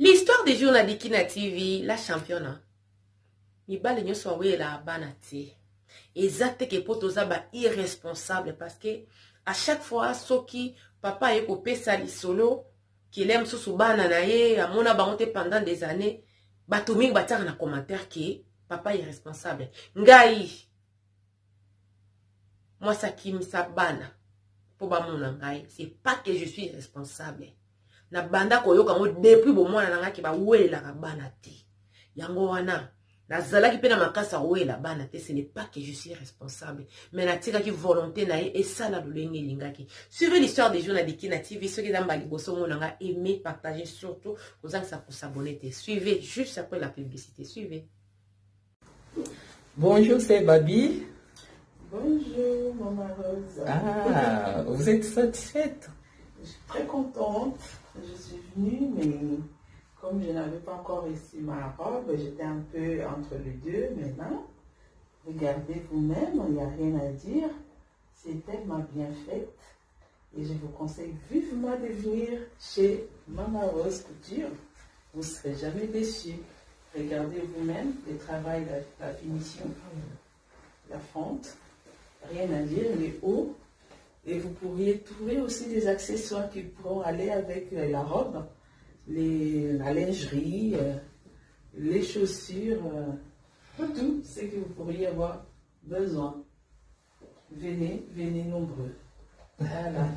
L'histoire des jours na Dikina TV, la championne. Mibale nyoso awe la banati. Exacte que potoza ba irresponsable parce que à chaque fois soki papa eko pesa li solo qu'il aime sous bana na ye amona bangote pendant des années batoming bataka na commentaire que papa est responsable. Ngai moi ça qui me sabana pour ba mona ngai c'est pas que je suis responsable. Na banda koyoka ngo depuis bo mwana nanga ki ba wela ka bana ti. Yango wana nazala ki pena makasa wela bana te, ce n'est pas que je suis responsable mais na tika ki volonté na et ça na lolenge lingaki. Suivez l'histoire des jours na Dikina TV, ceux qui d'amba liboso monanga aimer partager surtout aux gens ça pour s'abonner. Suivez juste après la publicité, suivez. Bonjour, c'est Babi. Bonjour, Maman Rose. Ah, vous êtes satisfaite? Je suis très contente. Je suis venue, mais comme je n'avais pas encore reçu ma robe, j'étais un peu entre les deux. Maintenant, regardez vous-même, il n'y a rien à dire. C'est tellement bien fait. Et je vous conseille vivement de venir chez Maman Rose Couture. Vous ne serez jamais déçus. Regardez vous-même le travail, la finition, la fonte. Rien à dire, les hauts. Et vous pourriez trouver aussi des accessoires qui pourront aller avec la robe, la lingerie, les chaussures, tout ce que vous pourriez avoir besoin. Venez, venez nombreux. Voilà.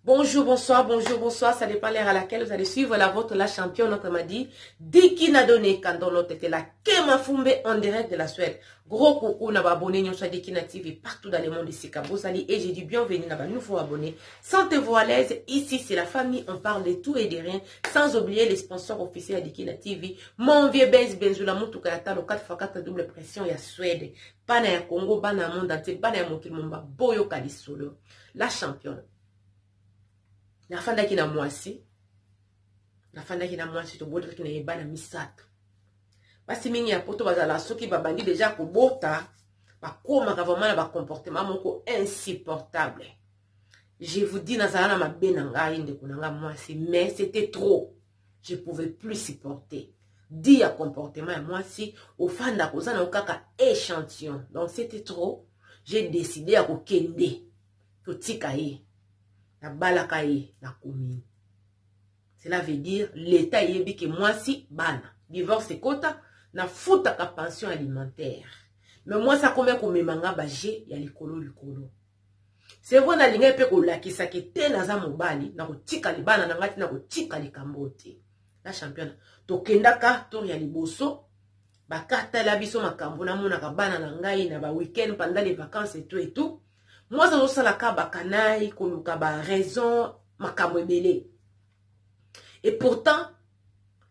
Bonjour, bonsoir, ça dépend l'heure à laquelle vous allez suivre la vôtre, la championne, notre m'a dit, Dikina donné quand dans l'autre était la Kema Fumbe en direct de la Suède. Gros coucou, n'a pas abonné, nous sommes Dikina TV partout dans le monde ici, Kabosali, et j'ai dit bienvenue, n'a pas nouveau abonné. Sentez-vous à l'aise, ici c'est la famille, on parle de tout et de rien, sans oublier les sponsors officiels à Dikina TV. Mon vieux Benz Benzula, mon Tukayata, le 4x4 double pression, il y a Suède, Bana ya Congo, Bana monde entier, Bana ya Mokilmomba, Boyo Kalisolo, la championne. La fanda qui na mwasi to botre qui na yeba na misato basi mingi ya poto bazala soki babandi déjà kobota bakoma ka vraiment na ba comportement moko insupportable. Je vous dis nazala na mabe na ngai ndeko na nga mwasi, mais c'était trop, je pouvais plus supporter dit ya comportement ya mwasi ofanda kozana okaka échantillon, donc c'était trop. J'ai décidé à kokende kotika ye na balakaye na komi. Cela veut dire l'état yebi que moi si bana divorce kota na futa ka pension alimentaire. Mais moi ça combien ko memanga baje ya likolo. C'est vrai na linga pe ko lakisa ke te na za mobali na ko tika libana na ngati na ko tika likambote. La championne to kendaka to ya liboso bakata la biso makambo na mona ka bana na ngai na ba week-end pendant les vacances et tout. Moi, ça doit la kabakanaï, kolukaba raison, makambo ebele. Et pourtant,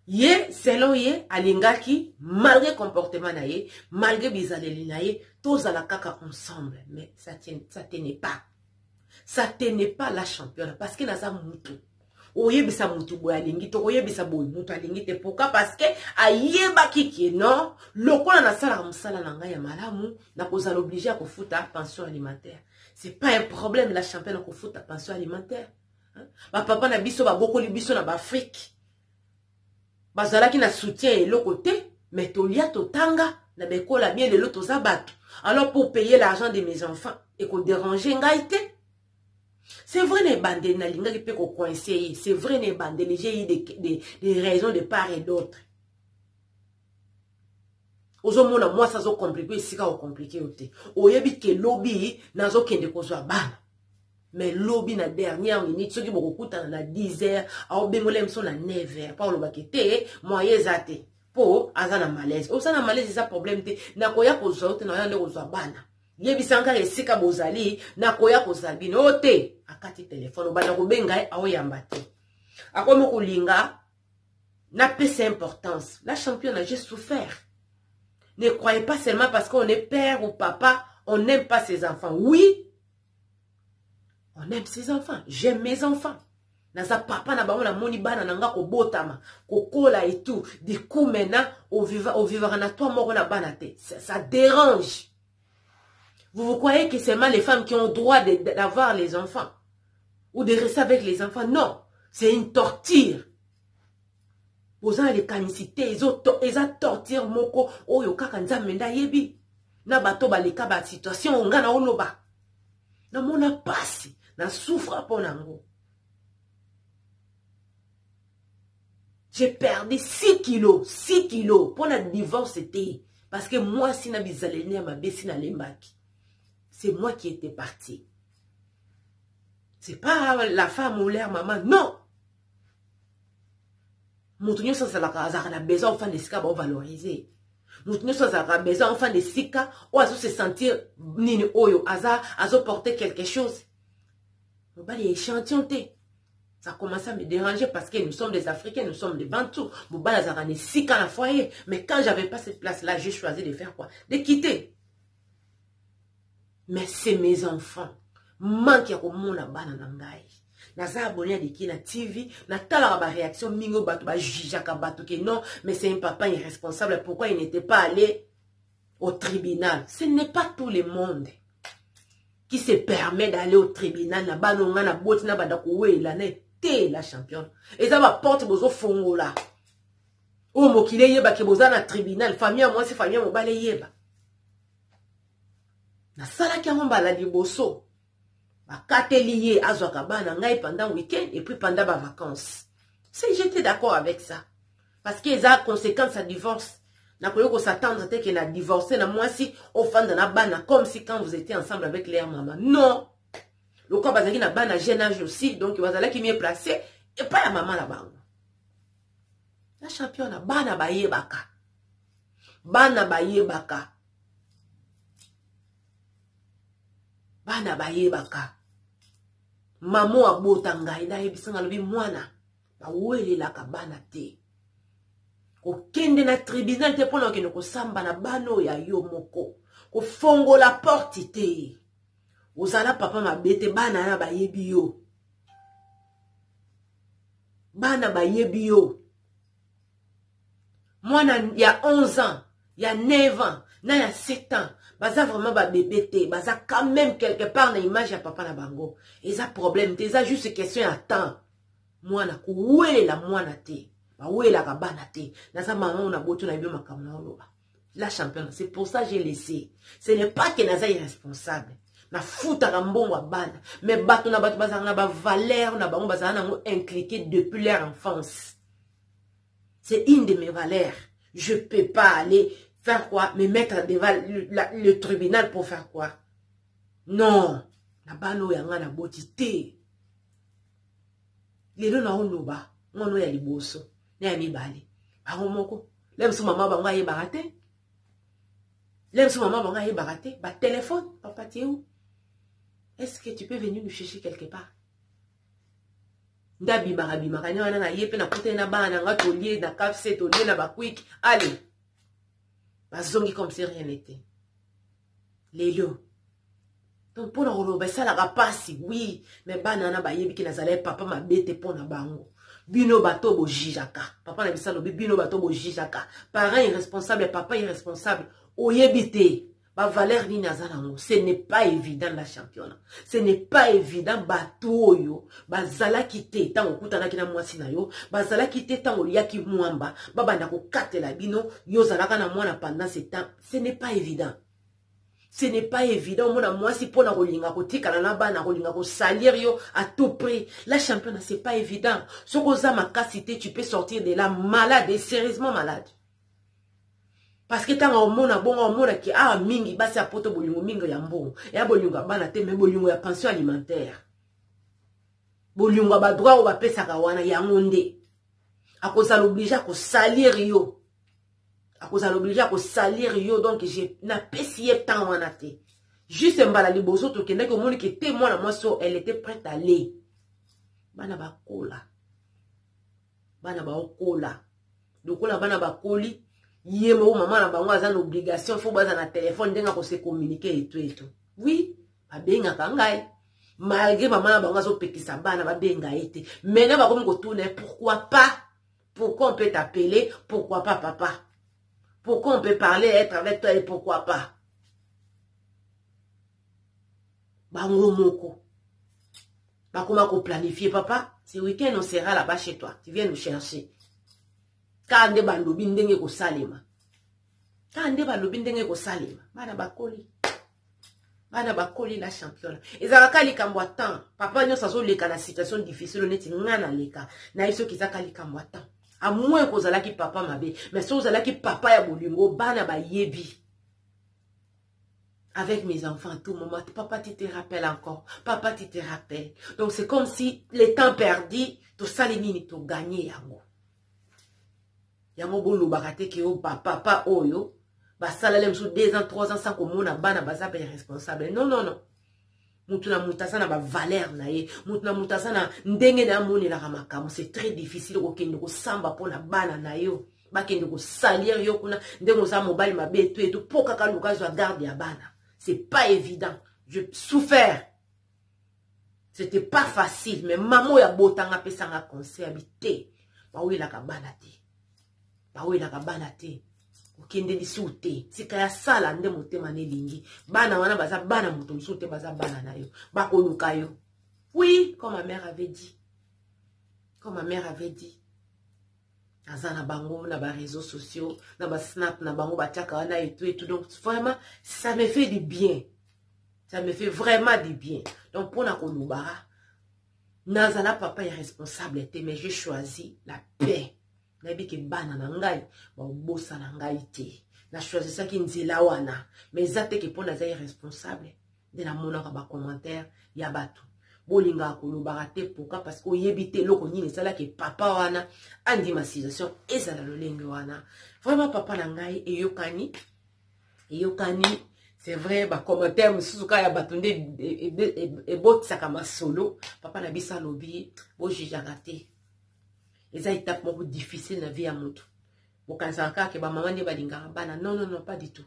ye, selon ye, alingaki, malgré comportement na ye, malgré bizaleli na ye, tous à la kaka ensemble. Mais ça tenait pas. Ça tenait pas la championne. Parce que naza mutu. Oye bisa mutu boy alingi, to oye bisa boy mutu alingi te pourquoi? Parce que ayeba kiki non, lokola na sala musala na nga ya malamu, na koza l'obligé à kofuta pension alimentaire. C'est pas un problème la championne à kofuta pension alimentaire. Ba papa na biso ba bokoli biso na ba Afrique. Bazala ki na soutien et le côté, mais tolia totanga na bekola bien de l'autre zabato. Alors pour payer l'argent de mes enfants et qu'on déranger ngaite. C'est vrai ne bande na linga qui peut coincer, c'est vrai ne bande j'ai eu des raisons de part et d'autre. Ozomona moi ça zo compliqué sika o compliqué ote. Oyebi ke lobby nazo kende kozwa bana. Mais lobby na dernière minute ceux qui beaucoup kuta na 10h, a bengolem son na 9h. Pa oloba kete moyen zate. Po azana malaise. Osana malaise c'est ça problème te. Na koya kozwa ote na yande kozwa bana. Yebisanga esika bozali na koya kozabino ote akati téléphone obana ko benga aoyamba te. Akomi kolinga, n'a pas cette importance. La championne a juste souffert. Ne croyez pas seulement parce qu'on est père ou papa, on n'aime pas ses enfants. Oui, on aime ses enfants. J'aime mes enfants. Naza papa na bango na moni bana nanga ko botama, ko kola et tout. Du coup maintenant, au vivre na toi moko na bana te. Ça dérange. Vous croyez que c'est seulement les femmes qui ont le droit d'avoir les enfants ou de rester avec les enfants? Non, c'est une torture. Aux gens les canicité, ils ont torture moko oyo kaka nzamenda yebi. Na bato baleka ba situation onga na oloba. Na mona pasi, na souffre pour nango. J'ai perdu 6 kilos. 6 kilos. Pour le divorce, c'était. Parce que moi, si na bizalene ma besi na lembaki. C'est moi qui étais partie. C'est pas la femme ou l'air maman. Non. Moutounio ça la besoin enfant de sika va valoriser. Moutounio ça la besoin enfant de sika ou à se sentir nini oyo azo porter quelque chose. On va les échantillonner. Ça commence à me déranger parce que nous sommes des Africains, nous sommes des Bantous. Moubala Zarane, si quand la foyer. Mais quand j'avais pas cette place-là, j'ai choisi de faire quoi? De quitter. Mais c'est mes enfants. Manque ya komona bana nangai. Naza abonné de qui na TV, na tala ba réaction mingo bato ba jijaka bato que non, mais c'est un papa irresponsable. Pourquoi il n'était pas allé au tribunal? Ce n'est pas tout le monde qui se permet d'aller au tribunal. Na banonga na boti na badako la ne. La championne. Et ça va porter bozo fongo là. Ou mokile yeba ke boza na tribunal. Famille moi c'est famille mobale yeba. Na sala ki ngomba la liboso. Ba kateliye azwaka bana ngai pendant week-end et puis pendant ba vacances. Si j'étais d'accord avec ça. Parce que ça a conséquence à divorce. Na koyo ko s'attendre te que na divorcer na moi si au fan de na bana comme si quand vous étiez ensemble avec leur maman. Non. Le corps bazaki na bana jeune âge aussi, donc il va qui mieux placé et pas la maman là-bas. La championne bana baye baka. Bana baye baka. Bana baye baka. Maman abotanga ida yebisanga lobi mwana. Ba wele la ka bana te. Ko kende na tribunal te pona ke no ko samba na bano ya yo moko. Ko fongo la porte te. Ozala papa mabete bana na bayebi yo. Bana bayebi yo. Moi il y a 11 ans, il y a 9 ans, il y a 7 ans, baza vraiment ba bébé te, baza quand même quelque part na image ya papa na bango. Et ça problème te, ça juste question à temps. Moi na kuwele la mwana te. Ba wela ka bana te. Na sa maman na boto na bio makamna oloba. La championne, c'est pour ça que j'ai laissé. Ce n'est pas que naza irresponsable. Na futa rambongo bana mais bato na bato bazanga ba valeur na bango bazanga ngo inculqué depuis leur enfance. C'est une de mes valeurs. Je peux pas aller faire quoi, me mettre devant le tribunal pour faire quoi? Non, na bano yanga na botité. Lelo na oloba, ngono ya liboso, na ya mibale. Bango moko, lem su mama bango aye barate. Lem su mama bango aye barate, ba téléphone, papa t'es où? Est-ce que tu peux venir nous chercher quelque part? Ndabi barabi makanya wana na yepe na kote na bana nga tolie na kafse tolie na bakwik. Allez. Bazongi comme si rien n'était. Lelo. Donc pour nous ba ça la rapasi oui, mais bana na ba yebi ki na zala papa mabete pona bango. Bino bato bo jijaka. Papa na bisalo bino bato bo jijaka. Parent irresponsable, papa irresponsable. Oyebite. Ba valeur ni nazalango, ce n'est pas évident la championne. Ce n'est pas évident bato yo, bazala kite tango kutana kina mwasi na yo, bazala kite tango liaki mwamba, babanda ko katela bino, yo zalaka na mwana pendant ce temps, ce n'est pas évident. Ce n'est pas évident mona mwasi pona kolinga kotika na bana kolinga ko salir yo à tout prix. La championne c'est pas évident. Soko za makasité tu peux sortir de là malade et sérieusement malade. Parce que tant on mona bon on mona qui a mingi basi a poto bolingo mingo ya mbongo ya bolingo bana te me bolingo ya pension alimentaire bolingo ba droit o ba pesa ka wana ya ngonde akoza l'oblige ko salir yo akoza l'oblige ko salir yo donc j'ai na pesier tant wana te juste mbala liboso to kende ko moni que témoin la moi so elle était prête à aller bana ba kola bana ba okola lokola bana ba koli yemo maman na bango aza l'obligation faut baza na téléphone denga ko se communiquer et tout oui babenga kangai malgré maman na bango azo pekisa bana babenga ete maintenant ba komi ko tourner pourquoi on peut t'appeler pourquoi pas papa pourquoi on peut parler être avec toi et pourquoi pas bango moko bakoma ko planifier papa ce week-end on sera là-bas chez toi tu viens nous chercher kande balobi ndenge ko salema bana bakoli la championne ezalaka likambo atan papa nyoso azoleka na situation difficile neti ngana leka na yeso kizaka likambo atan à moins kozalaki papa mabe mais so ozalaki papa ya bolingo bana bayebi avec mes enfants à tout moment papa tu te rappelles encore papa tu te rappelles donc c'est comme si les temps perdus to salinini to gagner yango bolo bakate ke o papa oyo basalale sous 2 ans 3 ans sans komona bana baza ba responsable non mutuna mutasana ba valeur na ye mutuna mutasana ndenge na moni la makambo c'est très difficile ko kende ko samba pona bana na yo bakende ko salir yo kuna ndenge za mobile mabe tout poka ka lukazo garde ya bana c'est pas évident je souffert c'était pas facile mais maman ya botanga pesanga conseil habité bawela ka bana te okende lisute sika ya sala nde motema ne lingi bana wana baza bana moto msute baza bana na yo bakoluka yo oui comme ma mère avait dit azana bango na ba réseaux sociaux na ba snap na bango batiaka wana et tout donc vraiment ça me fait du bien ça me fait vraiment du bien donc pour na kolubara nazala papa est responsable mais j'ai choisi la paix nabi ke bana na ngai ba bossa na ngai te na choisi ça ki nzela wana mais zate ke pona za irresponsable de la mona ba commentaire ya batu bolinga ko lobara te pourquoi parce que yebite loko nyine sala ke papa wana andi ma situation ezala lolenge wana vraiment papa na ngai eyokani c'est vrai ba commentaire musuka ya batunde e botsaka masolo papa na bisa lobi bo jijaka te eza étape moko difficile na vie ya mutu bokanzaka ke ba maman ne balingaka bana non pas du tout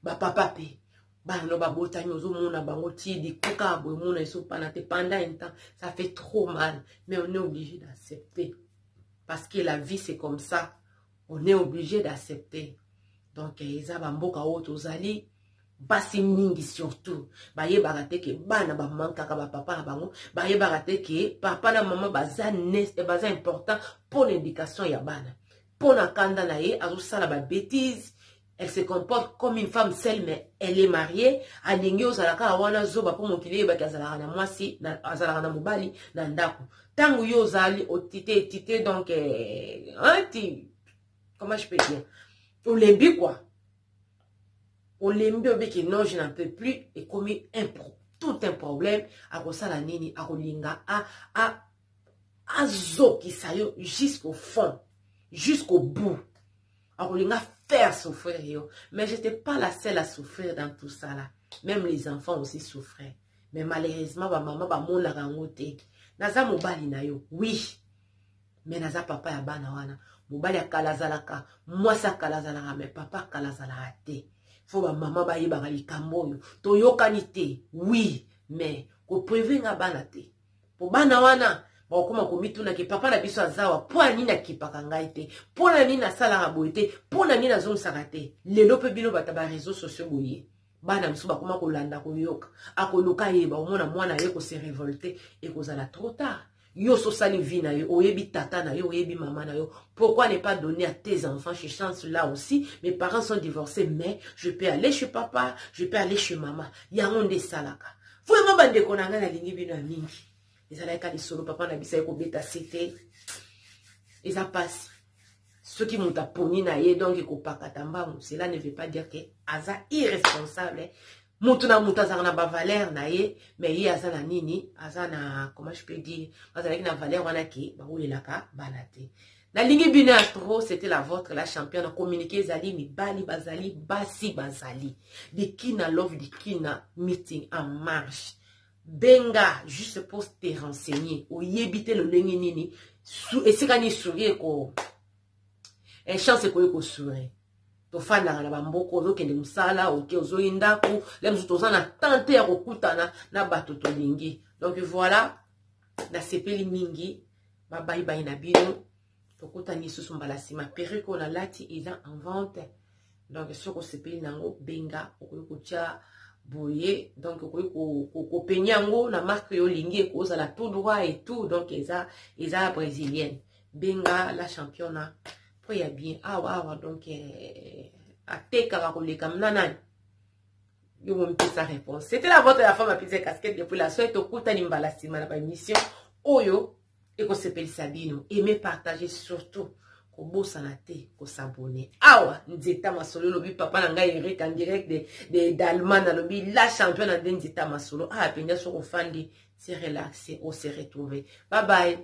ba papa pe bana no ba botani ozomona bango ti di koka boy mona iso pana te pendant un temps ça fait trop mal mais on est obligé d'accepter parce que la vie c'est comme ça on est obligé d'accepter donc eza ba mboka oto ozali basi mingi surtout baye barate ke bana ba manka ka ba papa na bango baye barate ke papa na maman baza baza important pour l'éducation ya bana pour na kanda na ye azosala ba bêtises elle se comporte comme une femme seule mais elle est mariée alingi ozalaka wana zoba pour mokili ba kazala na mwasi na azala na mobali na ndako tangu yo zali otité donc comment je peux dire olembi quoi olembi obeki non je n'en peux plus et commis tout un problème à kosala nini a kolinga a zoki sayo jusqu'au fond jusqu'au bout a kolinga faire souffrir yo mais j'étais pas la seule à souffrir dans tout ça là même les enfants aussi souffraient mais malheureusement ba maman ba mona rangote naza mobali na yo oui mais naza papa ya bana wana mobali akalazalaka mwasa akalazalaka mais papa akalazalaka te faut ba maman ba yeba likambo yo to yokani te oui mais ko prevenga bana te po bana wana ba koma komituna ke papa na biso azawa po ani na kipaka ngai te po na ni na sala ga boite po na ni na zomsaka te lelo pe bino bata ba réseaux sociaux boye bana msu ba koma ko landa ko yoka akoluka yeba omona mwana ye ko se révolter et ko zala trop tard yo so sali vie na yo oyebi tata na yo oyebi maman na yo pourquoi ne pas donner à tes enfants chez chance là aussi mes parents sont divorcés mais je peux aller chez papa je peux aller chez maman yango nde salaka vraiment bande konanga na lingi bino mingi ezalaka lisolo papa na bisa ko beta cité eza passe ce qui muta poni na ye donc ko pakata mbamu cela ne veut pas dire que aza irresponsable Moutuna moutazana na ba valeur na ye mais ye azana nini azana comment je peux dire azana na valeur wana ki ba ulelaka banate na lingi bina trop c'était la vôtre la championne communiquer zali mi bali bazali basi bazali de kina love de kina meeting en marche benga juste pour te renseigner. Ou yébite le lengi nini. Et c'est quand il sourit ko. Et chance ko sourit. To fanda na bamboko zo kende musala oke ozo indako les musuto za na tante ya kokutana na bato to lingi. Donc voilà, na sepeli mingi babai bai na bino to kutani susu mbala sima periko na lati eza en vente. Donc soko sepeli nango benga okoyokutia boye donc ko penyango na marque yo lingi ko za la tout droit et tout donc eza brésilienne. Benga la championne. Il y a bien donc à teka koleka mnana yo mon sa réponse. C'était la vôtre de la femme à pizza casquette depuis la soirée to kuta ni mbala sima na émission oyo et ko sepeli sabino aimer partager surtout ko bossa na te ko s'abonner awa nzeta masolo lobi papa na ngai Eric en direct de d'Allemagne lobi la championne de nzeta masolo penda so ko fandi se relaxer ou se retrouver. Bye bye.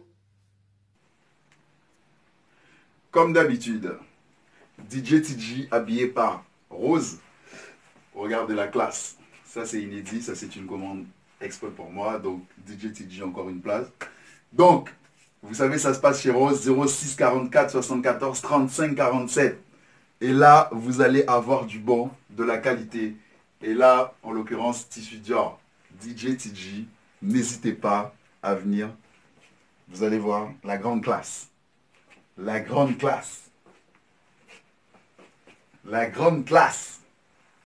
Comme d'habitude, DJ TG habillé par Rose. Regardez la classe. Ça, c'est inédit. Ça, c'est une commande exprès pour moi. Donc, DJ TG, encore une place. Donc, vous savez, ça se passe chez Rose. 06 44 74 35 47. Et là, vous allez avoir du bon, de la qualité. Et là, en l'occurrence, Tissu Dior. DJ TG, n'hésitez pas à venir. Vous allez voir la grande classe. La grande classe. La grande classe.